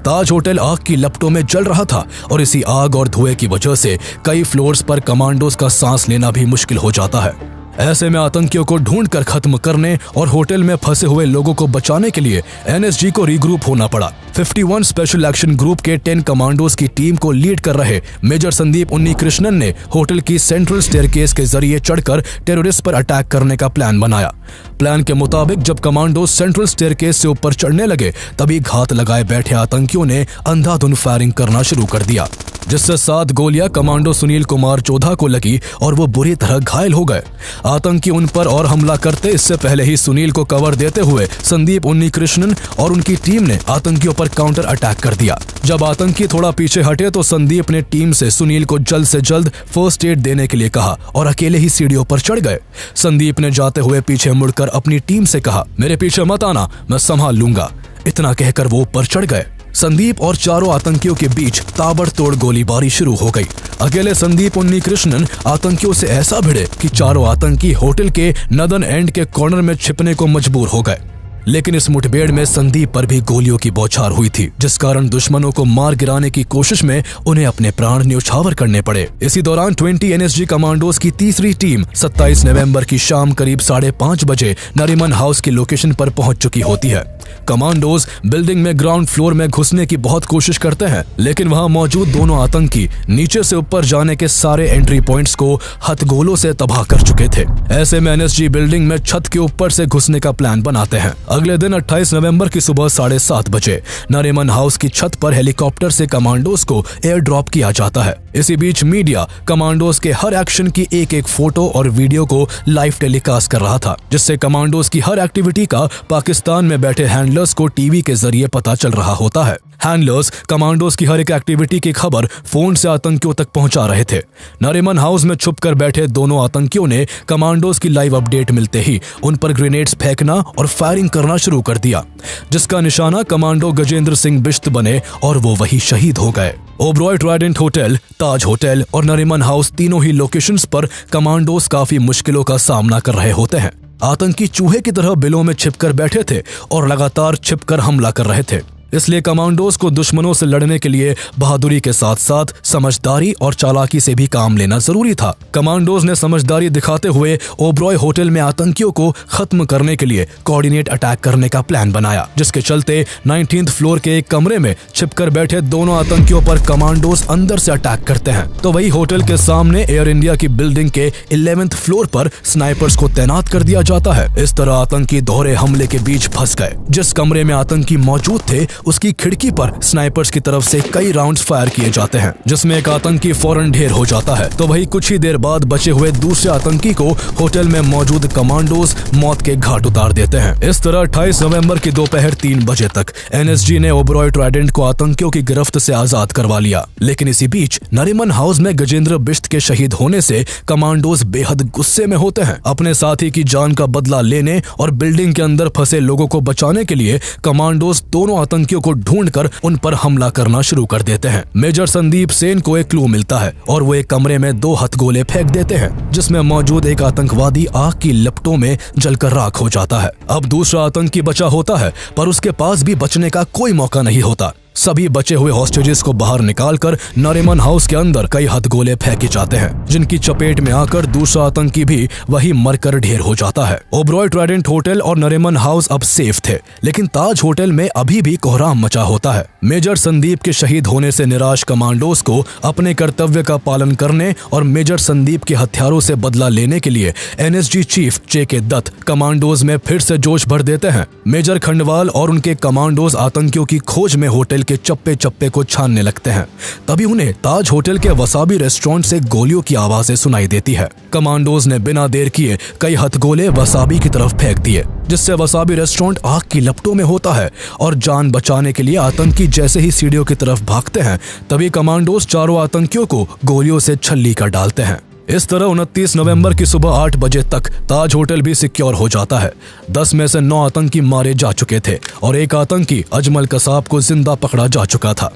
ताज होटल आग की लपटों में जल रहा था और इसी आग और धुएं की वजह से कई फ्लोर्स पर कमांडोज का सांस लेना भी मुश्किल हो जाता है। ऐसे में आतंकियों को ढूंढकर खत्म करने और होटल में फंसे हुए लोगों को बचाने के लिए NSG को रीग्रुप होना पड़ा। 51 स्पेशल एक्शन ग्रुप के 10 कमांडोज की टीम को लीड कर रहे मेजर संदीप उन्नीकृष्णन ने होटल की सेंट्रल स्टेयरकेस के जरिए चढ़कर टेररिस्ट पर अटैक करने का प्लान बनाया। प्लान के मुताबिक जब कमांडोज सेंट्रल स्टेयरकेस से ऊपर चढ़ने लगे, तभी घात लगाए बैठे आतंकियों ने अंधाधुंध फायरिंग करना शुरू कर दिया, जिससे 7 गोलियां कमांडो सुनील कुमार चौधा को लगी और वो बुरी तरह घायल हो गए। आतंकी उन पर और हमला करते इससे पहले ही सुनील को कवर देते हुए संदीप उन्नीकृष्णन और उनकी टीम ने आतंकियों पर काउंटर अटैक कर दिया। जब आतंकी थोड़ा पीछे हटे तो संदीप ने टीम से सुनील को जल्द से जल्द फर्स्ट एड देने के लिए कहा और अकेले ही सीढ़ियों पर चढ़ गए। संदीप ने जाते हुए पीछे मुड़कर अपनी टीम से कहा, मेरे पीछे मत आना, मैं संभाल लूंगा। इतना कहकर वो ऊपर चढ़ गए। संदीप और चारों आतंकियों के बीच ताबड़तोड़ गोलीबारी शुरू हो गई। अकेले संदीप उन्नीकृष्णन आतंकियों से ऐसा भिड़े कि चारों आतंकी होटल के नदन एंड के कॉर्नर में छिपने को मजबूर हो गए। लेकिन इस मुठभेड़ में संदीप पर भी गोलियों की बौछार हुई थी, जिस कारण दुश्मनों को मार गिराने की कोशिश में उन्हें अपने प्राण न्यौछावर करने पड़े। इसी दौरान 20 NSG कमांडोज की तीसरी टीम 27 नवंबर की शाम करीब 5:30 बजे नरीमन हाउस की लोकेशन पर पहुंच चुकी होती है। कमांडोज बिल्डिंग में ग्राउंड फ्लोर में घुसने की बहुत कोशिश करते हैं, लेकिन वहां मौजूद दोनों आतंकी नीचे से ऊपर जाने के सारे एंट्री पॉइंट्स को हथगोलों से तबाह कर चुके थे। ऐसे में NSG बिल्डिंग में छत के ऊपर से घुसने का प्लान बनाते हैं। अगले दिन 28 नवंबर की सुबह 7:30 बजे नरीमन हाउस की छत पर हेलीकॉप्टर से कमांडोज को एयर ड्रॉप किया जाता है। इसी बीच मीडिया कमांडोज के हर एक्शन की एक फोटो और वीडियो को लाइव टेलीकास्ट कर रहा था, जिससे कमांडोज की हर एक्टिविटी का पाकिस्तान में बैठे हैंडलर्स को टीवी के जरिए पता चल रहा होता है। हैंडलर्स कमांडोज की हर एक एक्टिविटी की खबर फोन से आतंकियों तक पहुंचा रहे थे। नरीमन हाउस में छुपकर बैठे दोनों आतंकियों ने कमांडोज की लाइव अपडेट मिलते ही उन पर ग्रेनेड्स फेंकना और फायरिंग करना शुरू कर दिया, जिसका निशाना कमांडो गजेंद्र सिंह बिश्त बने और वो वही शहीद हो गए। ओबरॉय ट्राइडेंट होटल, ताज होटल और नरीमन हाउस तीनों ही लोकेशंस पर कमांडोज काफी मुश्किलों का सामना कर रहे होते हैं। आतंकी चूहे की तरह बिलों में छिपकर बैठे थे और लगातार छिपकर हमला कर रहे थे। इसलिए कमांडोज को दुश्मनों से लड़ने के लिए बहादुरी के साथ साथ समझदारी और चालाकी से भी काम लेना जरूरी था। कमांडोज ने समझदारी दिखाते हुए ओबरॉय होटल में आतंकियों को खत्म करने के लिए कोऑर्डिनेट अटैक करने का प्लान बनाया, जिसके चलते 19th फ्लोर के एक कमरे में छिपकर बैठे दोनों आतंकियों पर कमांडोज अंदर से अटैक करते हैं, तो वही होटल के सामने एयर इंडिया की बिल्डिंग के 11th फ्लोर पर स्नाइपर्स को तैनात कर दिया जाता है। इस तरह आतंकी दोहरे हमले के बीच फंस गए। जिस कमरे में आतंकी मौजूद थे उसकी खिड़की पर स्नाइपर्स की तरफ से कई राउंड्स फायर किए जाते हैं, जिसमें एक आतंकी फौरन ढेर हो जाता है। तो वही कुछ ही देर बाद बचे हुए दूसरे आतंकी को होटल में मौजूद कमांडोज मौत के घाट उतार देते हैं। इस तरह 28 नवंबर की दोपहर 3 बजे तक एनएसजी ने ओबरॉय ट्राइडेंट को आतंकियों की गिरफ्त से आजाद करवा लिया। लेकिन इसी बीच नरीमन हाउस में गजेंद्र बिष्ट के शहीद होने से कमांडोज बेहद गुस्से में होते हैं। अपने साथी की जान का बदला लेने और बिल्डिंग के अंदर फंसे लोगों को बचाने के लिए कमांडोज दोनों आतंकियों को ढूंढकर उन पर हमला करना शुरू कर देते हैं। मेजर संदीप सेन को एक क्लू मिलता है और वो एक कमरे में 2 हथगोले फेंक देते हैं, जिसमें मौजूद एक आतंकवादी आग की लपटों में जलकर राख हो जाता है। अब दूसरा आतंकी बचा होता है, पर उसके पास भी बचने का कोई मौका नहीं होता। सभी बचे हुए हॉस्टेजेस को बाहर निकालकर नरीमन हाउस के अंदर कई हथगोले फेंके जाते हैं, जिनकी चपेट में आकर दूसरा आतंकी भी वही मरकर ढेर हो जाता है। ओबरॉय ट्राइडेंट होटल और नरीमन हाउस अब सेफ थे, लेकिन ताज होटल में अभी भी कोहराम मचा होता है। मेजर संदीप के शहीद होने से निराश कमांडोज को अपने कर्तव्य का पालन करने और मेजर संदीप के हथियारों से बदला लेने के लिए एनएसजी चीफ जेके दत्त कमांडोज में फिर से जोश भर देते हैं। मेजर खंडवाल और उनके कमांडोज आतंकियों की खोज में होटल के चप्पे चप्पे को छानने लगते हैं। तभी उन्हें ताज होटल के वसाबी रेस्टोरेंट से गोलियों की आवाजें सुनाई देती है। कमांडोज ने बिना देर किए कई हथगोले वसाबी की तरफ फेंक दिए, जिससे वसाबी रेस्टोरेंट आग की लपटों में होता है और जान बचाने के लिए आतंकी जैसे ही सीढ़ियों की तरफ भागते हैं, तभी कमांडोज चारों आतंकियों को गोलियों से छल्ली कर डालते हैं। इस तरह 29 नवंबर की सुबह 8 बजे तक ताज होटल भी सिक्योर हो जाता है। 10 में से 9 आतंकी मारे जा चुके थे और एक आतंकी अजमल कसाब को जिंदा पकड़ा जा चुका था।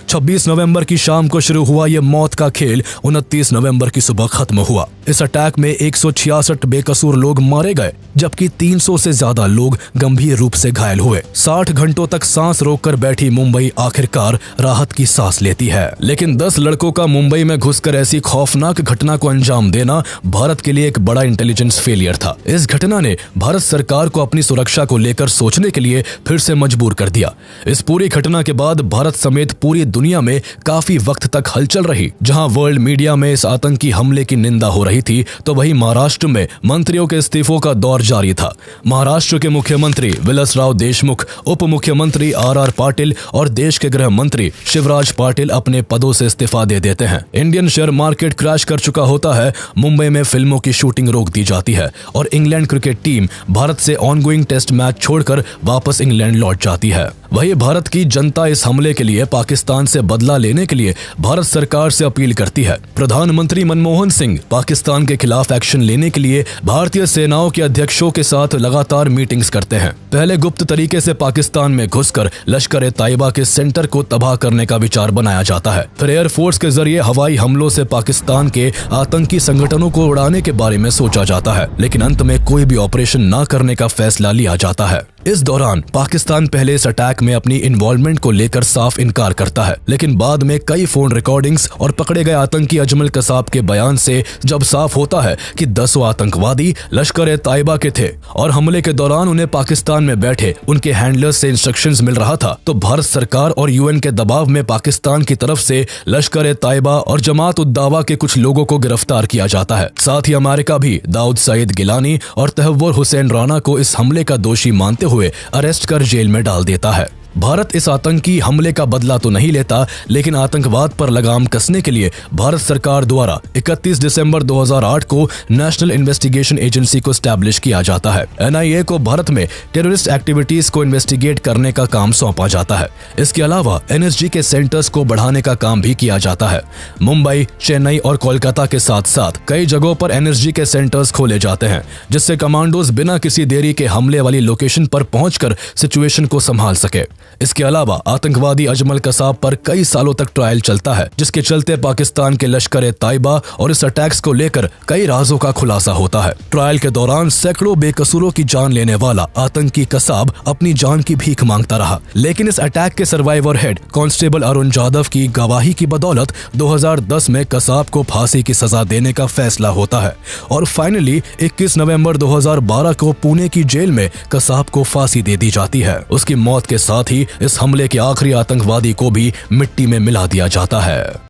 26 नवंबर की शाम को शुरू हुआ ये मौत का खेल 29 नवंबर की सुबह खत्म हुआ। इस अटैक में 166 बेकसूर लोग मारे गए, जबकि 300 से ज्यादा लोग गंभीर रूप से घायल हुए। 60 घंटों तक सांस रोककर बैठी मुंबई आखिरकार राहत की सांस लेती है। लेकिन 10 लड़कों का मुंबई में घुसकर ऐसी खौफनाक घटना को अंजाम देना भारत के लिए एक बड़ा इंटेलिजेंस फेलियर था। इस घटना ने भारत सरकार को अपनी सुरक्षा को लेकर सोचने के लिए फिर से मजबूर कर दिया। इस पूरी घटना के बाद भारत समेत पूरी दुनिया में काफी वक्त तक हलचल रही। जहां वर्ल्ड मीडिया में इस आतंकी हमले की निंदा हो रही थी, तो वहीं महाराष्ट्र में मंत्रियों के इस्तीफों का दौर जारी था। महाराष्ट्र के मुख्यमंत्री विलासराव देशमुख, उप मुख्यमंत्री आर पाटिल और देश के गृह मंत्री शिवराज पाटिल अपने पदों से इस्तीफा दे देते हैं। इंडियन शेयर मार्केट क्रैश कर चुका होता है। मुंबई में फिल्मों की शूटिंग रोक दी जाती है और इंग्लैंड क्रिकेट टीम भारत से ऑनगोइंग टेस्ट मैच छोड़कर वापस इंग्लैंड लौट जाती है। वही भारत की जनता इस हमले के लिए पाकिस्तान से बदला लेने के लिए भारत सरकार से अपील करती है। प्रधानमंत्री मनमोहन सिंह पाकिस्तान के खिलाफ एक्शन लेने के लिए भारतीय सेनाओं के अध्यक्षों के साथ लगातार मीटिंग्स करते हैं। पहले गुप्त तरीके से पाकिस्तान में घुसकर लश्कर ए तैयबा के सेंटर को तबाह करने का विचार बनाया जाता है। फिर एयरफोर्स के जरिए हवाई हमलों से पाकिस्तान के आतंकी संगठनों को उड़ाने के बारे में सोचा जाता है, लेकिन अंत में कोई भी ऑपरेशन न करने का फैसला लिया जाता है। इस दौरान पाकिस्तान पहले इस अटैक में अपनी इन्वॉल्वमेंट को लेकर साफ इनकार करता है, लेकिन बाद में कई फोन रिकॉर्डिंग्स और पकड़े गए आतंकी अजमल कसाब के बयान से जब साफ होता है कि 10 आतंकवादी लश्कर ए तैयबा के थे और हमले के दौरान उन्हें पाकिस्तान में बैठे उनके हैंडलर्स से इंस्ट्रक्शंस मिल रहा था, तो भारत सरकार और यूएन के दबाव में पाकिस्तान की तरफ से लश्कर ए तैयबा और जमात उद दावा के कुछ लोगों को गिरफ्तार किया जाता है। साथ ही अमेरिका भी दाऊद सईद गिलानी और तहव्वुर हुसैन राना को इस हमले का दोषी मानते हुए अरेस्ट कर जेल में डाल देता है। भारत इस आतंकी हमले का बदला तो नहीं लेता, लेकिन आतंकवाद पर लगाम कसने के लिए भारत सरकार द्वारा 31 दिसंबर 2008 को नेशनल इन्वेस्टिगेशन एजेंसी को स्टैब्लिश किया जाता है। एनआईए को भारत में टेररिस्ट एक्टिविटीज को इन्वेस्टिगेट करने का काम सौंपा जाता है। इसके अलावा एनएसजी के सेंटर्स को बढ़ाने का काम भी किया जाता है। मुंबई, चेन्नई और कोलकाता के साथ साथ कई जगहों पर एनएसजी के सेंटर्स खोले जाते हैं, जिससे कमांडोज बिना किसी देरी के हमले वाली लोकेशन पर पहुंचकर सिचुएशन को संभाल सके। इसके अलावा आतंकवादी अजमल कसाब पर कई सालों तक ट्रायल चलता है, जिसके चलते पाकिस्तान के लश्कर ए तैयबा और इस अटैक्स को लेकर कई राजों का खुलासा होता है। ट्रायल के दौरान सैकड़ों बेकसूरों की जान लेने वाला आतंकी कसाब अपनी जान की भीख मांगता रहा, लेकिन इस अटैक के survivor head constable Arun Jadhav की गवाही की बदौलत 2010 में कसाब को फांसी की सजा देने का फैसला होता है और फाइनली 21 नवंबर 2012 को पुणे की जेल में कसाब को फांसी दे दी जाती है। उसकी मौत के साथ ही इस हमले के आखिरी आतंकवादी को भी मिट्टी में मिला दिया जाता है।